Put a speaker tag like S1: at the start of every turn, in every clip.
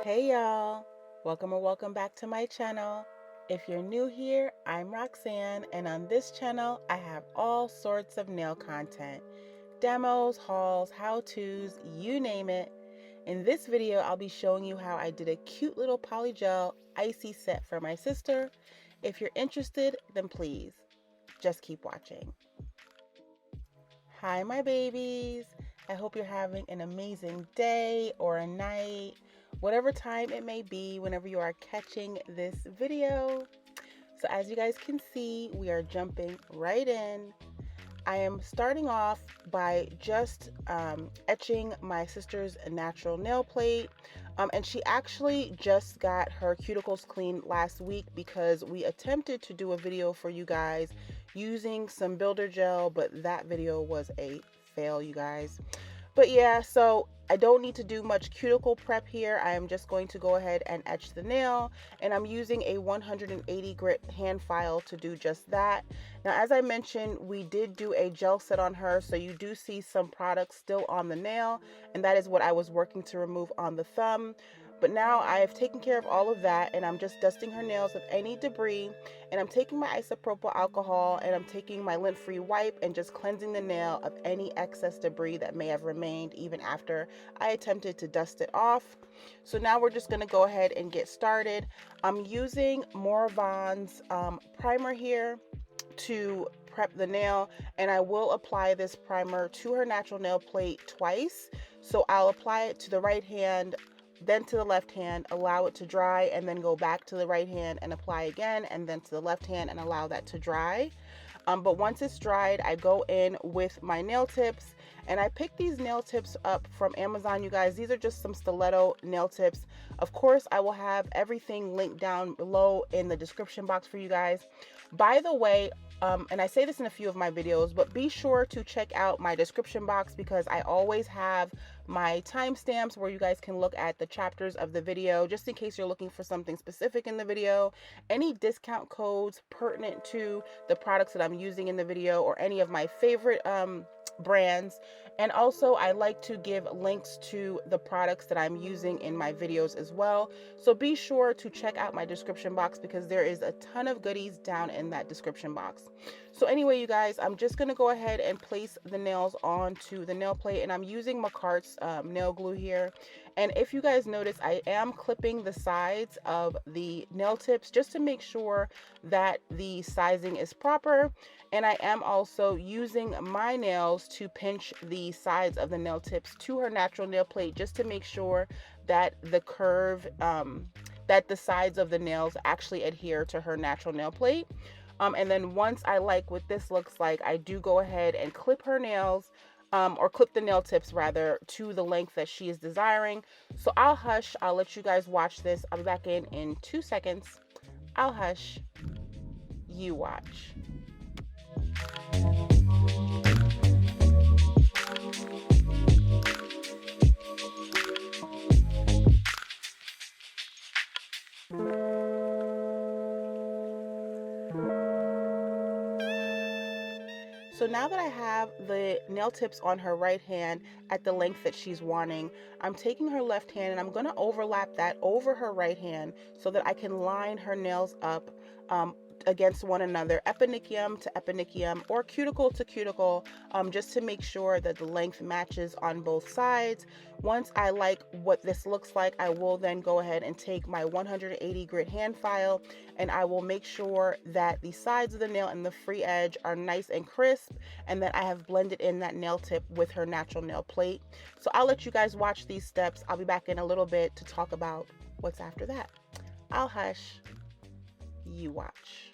S1: Hey y'all, welcome or welcome back to my channel. If you're new here, I'm Roxanne, and on this channel I have all sorts of nail content. Demos, hauls, how-tos, you name it. In this video, I'll be showing you how I did a cute little polygel icy set for my sister. If you're interested, then please, just keep watching. Hi my babies, I hope you're having an amazing day or a night, whatever time it may be whenever you are catching this video. So as you guys can see, we are jumping right in. I am starting off by just etching my sister's natural nail plate. And she actually just got her cuticles cleaned last week because we attempted to do a video for you guys using some builder gel, but that video was a fail, you guys. But yeah, so I don't need to do much cuticle prep here. I am just going to go ahead and etch the nail, and I'm using a 180 grit hand file to do just that. Now, as I mentioned, we did do a gel set on her, so you do see some products still on the nail, and that is what I was working to remove on the thumb. But now I have taken care of all of that, and I'm just dusting her nails of any debris, and I'm taking my isopropyl alcohol and I'm taking my lint-free wipe and just cleansing the nail of any excess debris that may have remained even after I attempted to dust it off. So now we're just going to go ahead and get started. I'm using Moravon's primer here to prep the nail, and I will apply this primer to her natural nail plate twice. So I'll apply it to the right hand, then to the left hand, allow it to dry, and then go back to the right hand and apply again, and then to the left hand and allow that to dry. But once it's dried, I go in with my nail tips, and I picked these nail tips up from Amazon, you guys. These are just some stiletto nail tips. Of course, I will have everything linked down below in the description box for you guys. By the way, and I say this in a few of my videos, but be sure to check out my description box because I always have my timestamps where you guys can look at the chapters of the video, just in case you're looking for something specific in the video, any discount codes pertinent to the products that I'm using in the video, or any of my favorite brands. And also I like to give links to the products that I'm using in my videos as well. So be sure to check out my description box because there is a ton of goodies down in that description box. So anyway, you guys, I'm just going to go ahead and place the nails onto the nail plate, and I'm using Macart's nail glue here. And if you guys notice, I am clipping the sides of the nail tips just to make sure that the sizing is proper. And I am also using my nails to pinch the sides of the nail tips to her natural nail plate just to make sure that the curve, that the sides of the nails actually adhere to her natural nail plate. And then once I like what this looks like, I do go ahead and clip her nails, or clip the nail tips rather, to the length that she is desiring. So I'll hush, I'll let you guys watch this. I'll be back in 2 seconds. I'll hush, you watch. So now that I have the nail tips on her right hand at the length that she's wanting, I'm taking her left hand and I'm going to overlap that over her right hand so that I can line her nails up against one another, eponychium to eponychium or cuticle to cuticle, just to make sure that the length matches on both sides. Once I like what this looks like, I will then go ahead and take my 180 grit hand file, and I will make sure that the sides of the nail and the free edge are nice and crisp, and that I have blended in that nail tip with her natural nail plate. So I'll let you guys watch these steps. I'll be back in a little bit to talk about what's after that. I'll hush, you watch.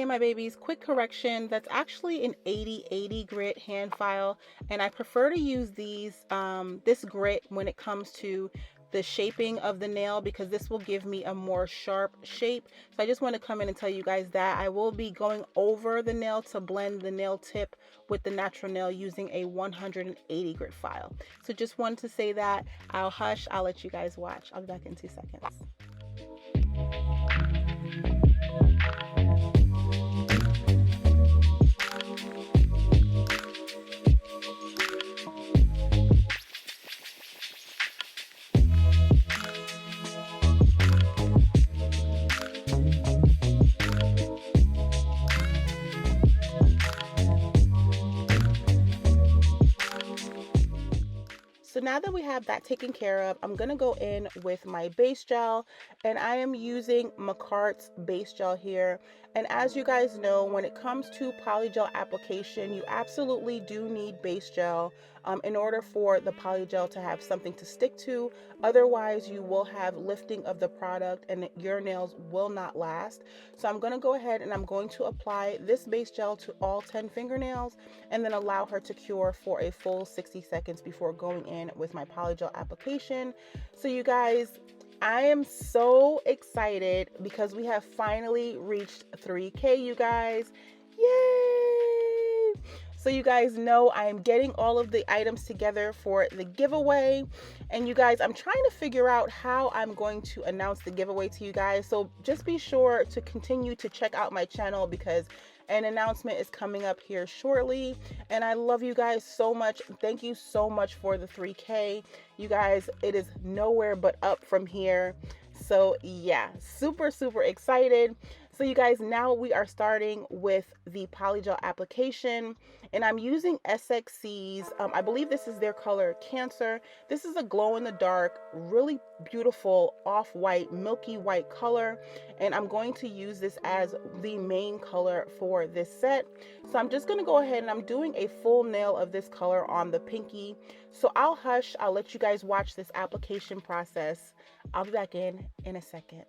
S1: Okay, my babies, quick correction. That's actually an 80/80 grit hand file, and I prefer to use this grit when it comes to the shaping of the nail, because this will give me a more sharp shape. So I just want to come in and tell you guys that I will be going over the nail to blend the nail tip with the natural nail using a 180 grit file. So just wanted to say that. I'll hush. I'll let you guys watch. I'll be back in 2 seconds. So now that we have that taken care of, I'm going to go in with my base gel, and I am using McCart's base gel here. And as you guys know, when it comes to polygel application, you absolutely do need base gel in order for the polygel to have something to stick to. Otherwise, you will have lifting of the product and your nails will not last. So I'm going to go ahead and I'm going to apply this base gel to all 10 fingernails and then allow her to cure for a full 60 seconds before going in with my polygel application. So you guys, I am so excited because we have finally reached 3K, you guys. Yay! So you guys know I am getting all of the items together for the giveaway. And you guys, I'm trying to figure out how I'm going to announce the giveaway to you guys. So just be sure to continue to check out my channel because an announcement is coming up here shortly. And I love you guys so much. Thank you so much for the 3K. You guys, it is nowhere but up from here. So yeah, super excited. So you guys, now we are starting with the polygel application, and I'm using SXC's, I believe this is their color Cancer. This is a glow in the dark, really beautiful off-white, milky white color, and I'm going to use this as the main color for this set. So I'm just going to go ahead and I'm doing a full nail of this color on the pinky. So I'll hush, I'll let you guys watch this application process. I'll be back in a second.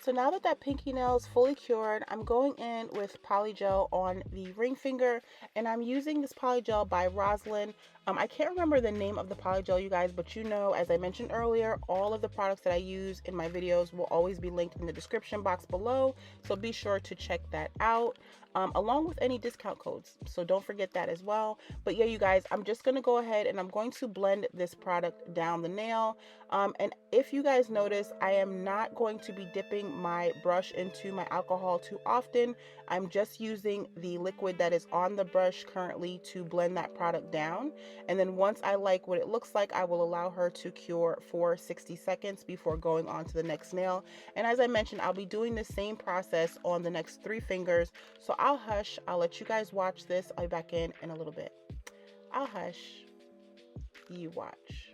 S1: So now that that pinky nail is fully cured, I'm going in with polygel on the ring finger, and I'm using this polygel by Roxanne. I can't remember the name of the polygel, you guys, but you know, as I mentioned earlier, all of the products that I use in my videos will always be linked in the description box below, so be sure to check that out. Along with any discount codes, so don't forget that as well. But yeah, you guys, I'm just going to go ahead and I'm going to blend this product down the nail. And if you guys notice, I am not going to be dipping my brush into my alcohol too often. I'm just using the liquid that is on the brush currently to blend that product down. And then once I like what it looks like, I will allow her to cure for 60 seconds before going on to the next nail. And as I mentioned, I'll be doing the same process on the next 3 fingers. So I'll hush. I'll let you guys watch this. I'll be back in a little bit. I'll hush. You watch.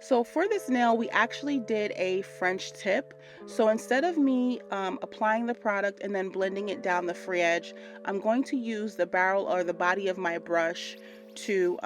S1: So for this nail, we actually did a French tip. So instead of me applying the product and then blending it down the free edge, I'm going to use the barrel or the body of my brush to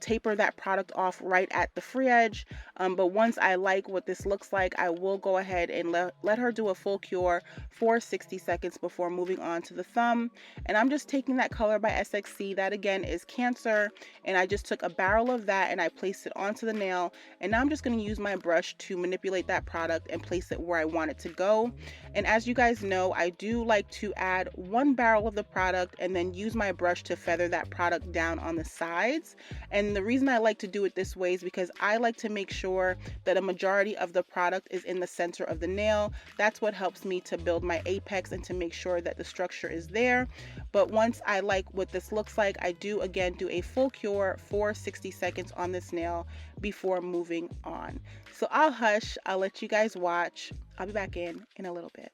S1: taper that product off right at the free edge. But once I like what this looks like, I will go ahead and let her do a full cure for 60 seconds before moving on to the thumb. And I'm just taking that color by SXC. That again is Cancer. And I just took a barrel of that and I placed it onto the nail. And now I'm just going to use my brush to manipulate that product and place it where I want it to go. And as you guys know, I do like to add one barrel of the product and then use my brush to feather that product down on the sides. And the reason I like to do it this way is because I like to make sure that a majority of the product is in the center of the nail. That's what helps me to build my apex and to make sure that the structure is there. But once I like what this looks like, I do again do a full cure for 60 seconds on this nail before moving on. So I'll hush, I'll let you guys watch. I'll be back in a little bit.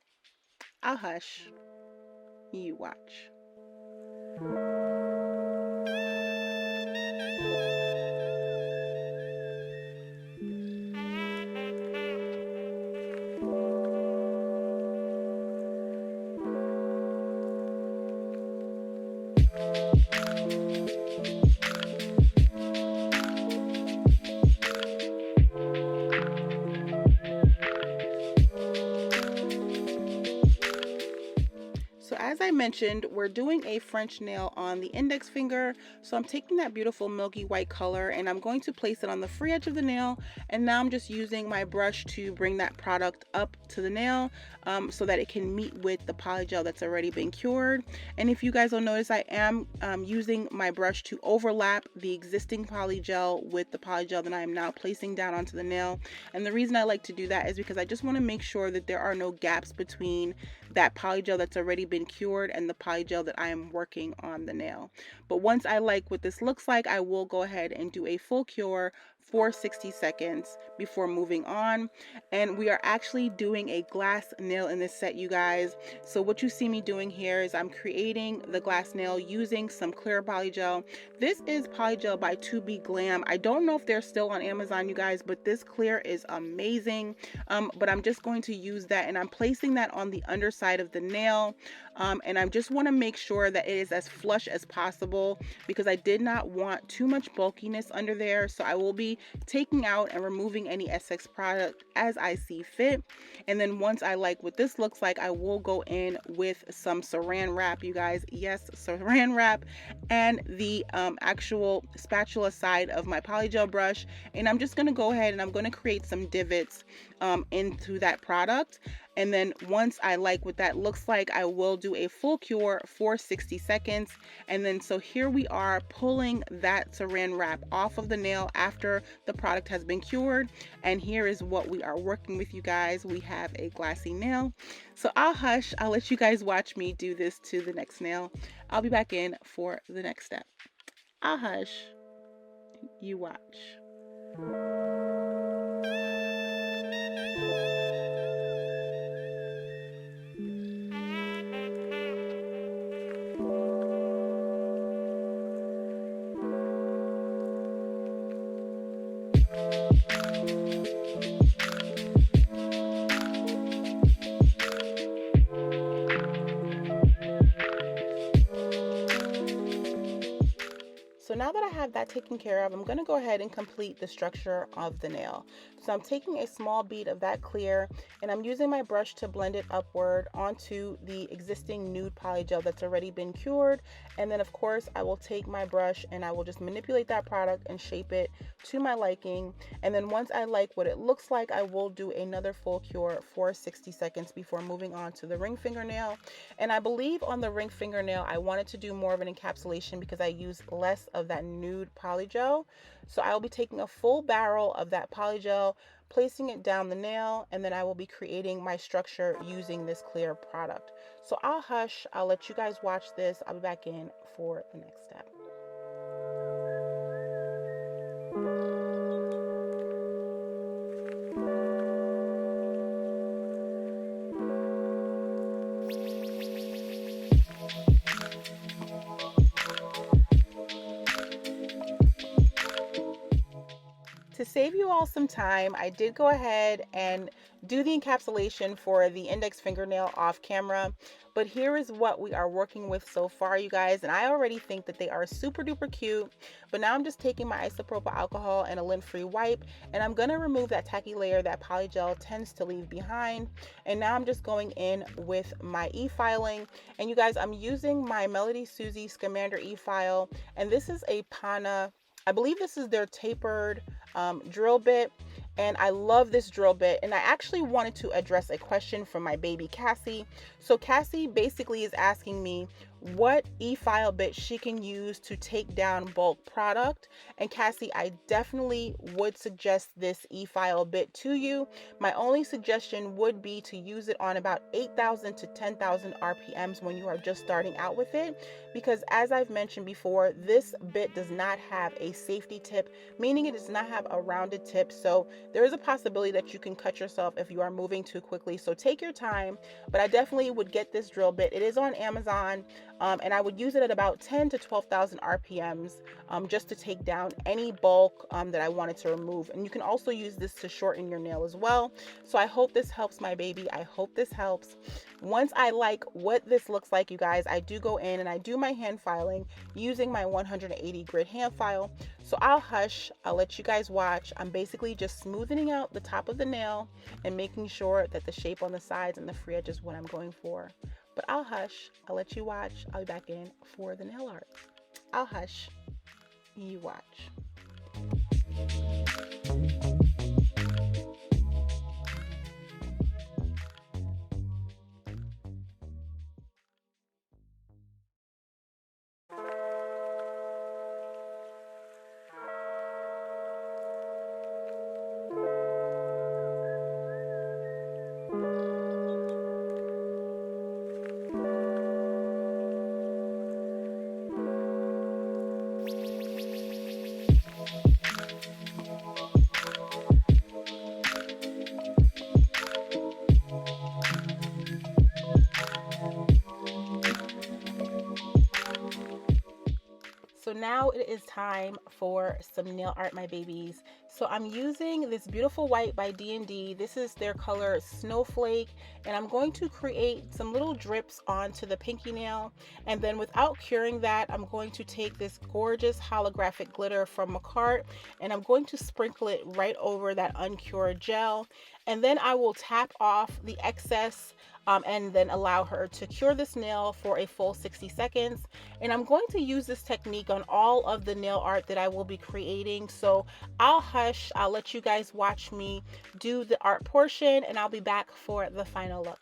S1: I'll hush, you watch. So as I mentioned, we're doing a French nail on the index finger. So I'm taking that beautiful milky white color and I'm going to place it on the free edge of the nail. And now I'm just using my brush to bring that product up to the nail so that it can meet with the polygel that's already been cured. And if you guys will notice, I am using my brush to overlap the existing polygel with the polygel that I am now placing down onto the nail. And the reason I like to do that is because I just want to make sure that there are no gaps between that polygel that's already been cured and the polygel that I am working on the nail. But once I like what this looks like, I will go ahead and do a full cure for 60 seconds before moving on. And we are actually doing a glass nail in this set, you guys. So what you see me doing here is I'm creating the glass nail using some clear polygel. This is polygel by 2B Glam. I don't know if they're still on Amazon, you guys, but this clear is amazing. But I'm just going to use that and I'm placing that on the underside of the nail. And I just want to make sure that it is as flush as possible because I did not want too much bulkiness under there. So I will be taking out and removing any SX product as I see fit. And then once I like what this looks like, I will go in with some saran wrap, you guys. Yes, saran wrap, and the actual spatula side of my polygel brush. And I'm just going to go ahead and I'm going to create some divots into that product. And then once I like what that looks like, I will do a full cure for 60 seconds. And then so here we are pulling that saran wrap off of the nail after the product has been cured. And here is what we are working with, you guys. We have a glassy nail. So I'll hush. I'll let you guys watch me do this to the next nail. I'll be back in for the next step. I'll hush. You watch. So now that I have that taken care of, I'm going to go ahead and complete the structure of the nail. So I'm taking a small bead of that clear and I'm using my brush to blend it upward onto the existing nude polygel that's already been cured. And then of course I will take my brush and I will just manipulate that product and shape it to my liking. And then once I like what it looks like, I will do another full cure for 60 seconds before moving on to the ring fingernail. And I believe on the ring fingernail, I wanted to do more of an encapsulation because I use less of that nude polygel. So I will be taking a full barrel of that polygel, placing it down the nail, and then I will be creating my structure using this clear product. So I'll hush, I'll let you guys watch this. I'll be back in for the next step. To save you all some time, I did go ahead and do the encapsulation for the index fingernail off camera. But here is what we are working with so far, you guys. And I already think that they are super duper cute. But now I'm just taking my isopropyl alcohol and a lint-free wipe, and I'm gonna remove that tacky layer that polygel tends to leave behind. And now I'm just going in with my e-filing. And you guys, I'm using my Melody Susie Scamander e-file, and this is a Pana, I believe this is their tapered drill bit. And I love this drill bit, and I actually wanted to address a question from my baby Cassie. So Cassie basically is asking me what e-file bit she can use to take down bulk product. And Cassie, I definitely would suggest this e-file bit to you. My only suggestion would be to use it on about 8,000 to 10,000 RPMs when you are just starting out with it, because as I've mentioned before, this bit does not have a safety tip, meaning it does not have a rounded tip. So there is a possibility that you can cut yourself if you are moving too quickly. So take your time, but I definitely would get this drill bit. It is on Amazon, and I would use it at about 10 to 12,000 RPMs just to take down any bulk that I wanted to remove. And you can also use this to shorten your nail as well. So I hope this helps my baby. I hope this helps. Once I like what this looks like, you guys, I do go in and I do my hand filing using my 180 grit hand file. So I'll hush, I'll let you guys watch. I'm basically just smoothing out the top of the nail and making sure that the shape on the sides and the free edge is what I'm going for. But I'll hush, I'll let you watch. I'll be back in for the nail art. I'll hush, you watch. So now it is time for some nail art, my babies. So I'm using this beautiful white by D&D. This is their color Snowflake, and I'm going to create some little drips onto the pinky nail. And then without curing that, I'm going to take this gorgeous holographic glitter from Macart, and I'm going to sprinkle it right over that uncured gel. And then I will tap off the excess and then allow her to cure this nail for a full 60 seconds. And I'm going to use this technique on all of the nail art that I will be creating. So I'll hush, I'll let you guys watch me do the art portion, and I'll be back for the final look.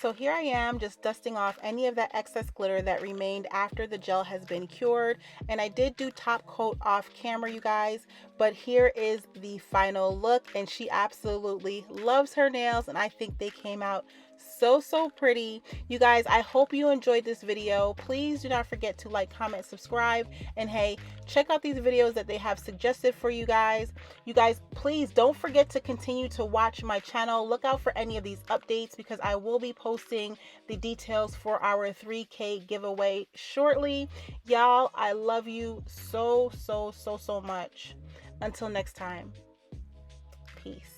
S1: So here I am just dusting off any of that excess glitter that remained after the gel has been cured. And I did do top coat off camera, you guys, but here is the final look, and she absolutely loves her nails, and I think they came out So pretty. You guys, I hope you enjoyed this video. Please do not forget to like, comment, subscribe, and hey, check out these videos that they have suggested for you guys. You guys, please don't forget to continue to watch my channel. Look out for any of these updates because I will be posting the details for our 3K giveaway shortly. Y'all, I love you so much. Until next time, peace.